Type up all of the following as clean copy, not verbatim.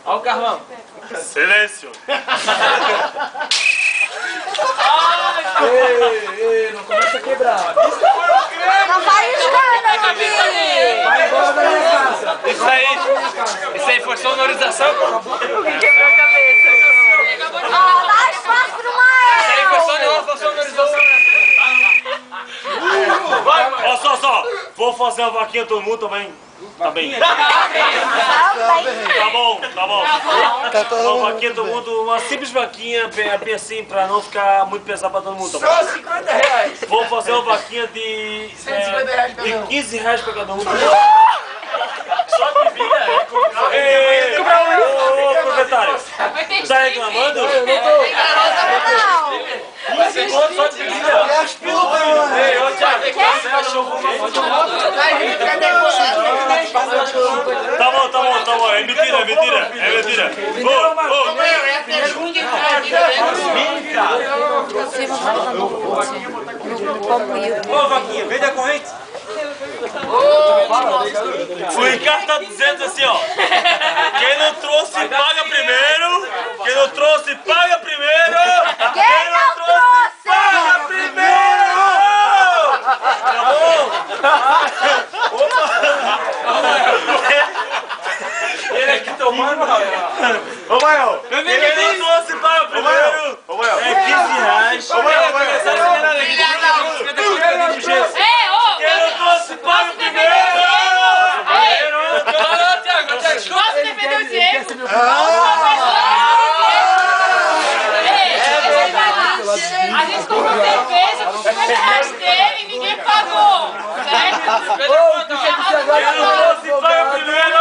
Olha o Carlão. Silêncio. Ei, não começa a quebrar. Não vai escândalo aqui! Vai embora da minha casa. Isso aí foi sonorização? Quebrou a cabeça. Ó, dá espaço pro Isso aí Mael! foi sonorização. Ó, só. Vou fazer uma vaquinha todo mundo também. Tá bem. Tá bom. Uma vaquinha todo mundo, uma simples vaquinha, bem assim, pra não ficar muito pesado pra todo mundo. Tá bom? Só 50 reais. Vou fazer uma vaquinha de 150 reais cada um. 15 reais pra cada um. Só bebida, Ei, ô, proprietário, tá reclamando? Eu não tô. Não! 15 conto só de bebida. Ei, ô Thiago, você achou uma Tá bom, é mentira. Ô, vaquinha, vende a corrente. O Ricardo tá dizendo assim, ó. Quem não trouxe, paga primeiro. Quem não trouxe, paga primeiro. Quem não trouxe? Paga primeiro! Tá bom? Ele aqui tomando, Ô, Mael, quem não trouxe, paga primeiro. É 15 reais. Quem não trouxe, paga primeiro. Posso defender o Diego? A gente comprou cerveja com 50 reais dele e ninguém pagou, certo? Quem não trouxe, paga primeiro.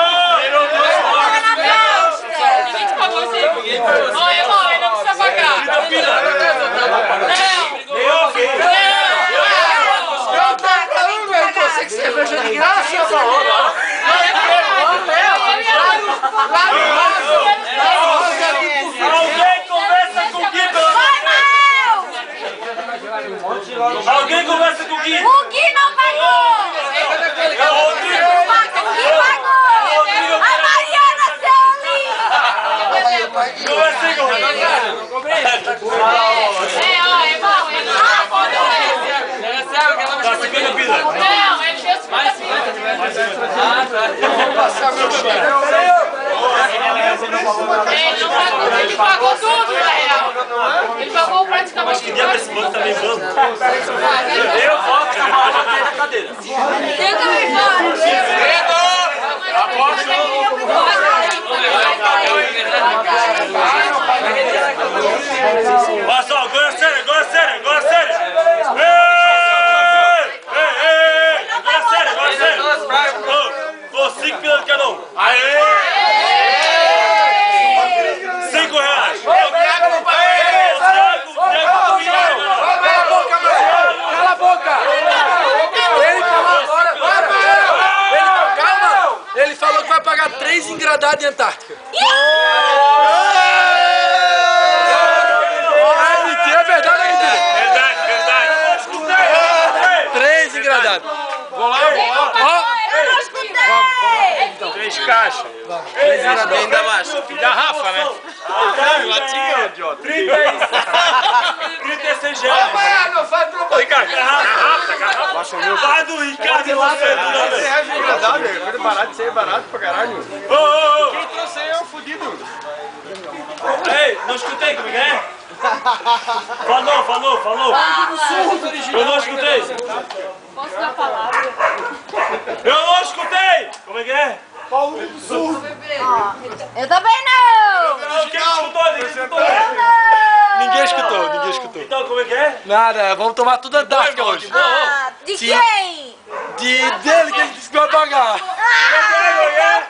Ninguém te pagou esse. Olha, irmão, ele não precisa pagar. Você que cerveja de graça, Alguém conversa com o Gui, pelo Vai, Mael! Alguém conversa com o Gui. O Gui não pagou! É o Rodrigo. O Gui pagou! A Mariana, seu lindo! Conversei com o Rodrigo. Ó, irmão, ele não pagou. Tá, 50 pila. Não, ele deu 50 Ele pagou tudo, na real. Ele pagou praticamente tudo. Diabo, esse banco tá lembrando. Eu voto na cadeira. Eu também vou! Olha só, agora é sério. Agora é sério. Agora é sério. Ô, 5 pila de cada um. Aê! 5 reais. Cala a boca! Ele falou agora. Calma! Ele falou que vai pagar 3 engradados em Antártica. É mentira, é verdade ou mentira? Verdade. 3 engradados. Vou lá. Eu não escutei! 3 caixas. 3 engradados. Ainda mais. Garrafa, né? Latinha, idiota. 36 reais. Não faz propaganda. Ricardo, garrafa. Vai do Ricardo e você. Barato, isso aí é barato pra caralho. Ô. Quem trouxe aí é um fudido. Ei, não escutei, como é que é? Falou. Eu não escutei. Posso dar a palavra? Eu não escutei. Como é que é? Eu também não! Quem escutou? Ninguém escutou. Então, como é que é? Nada, vamos tomar tudo Antártica hoje. Ah, de Sim. quem? Dele que ele disse que vai pagar. Como é que é?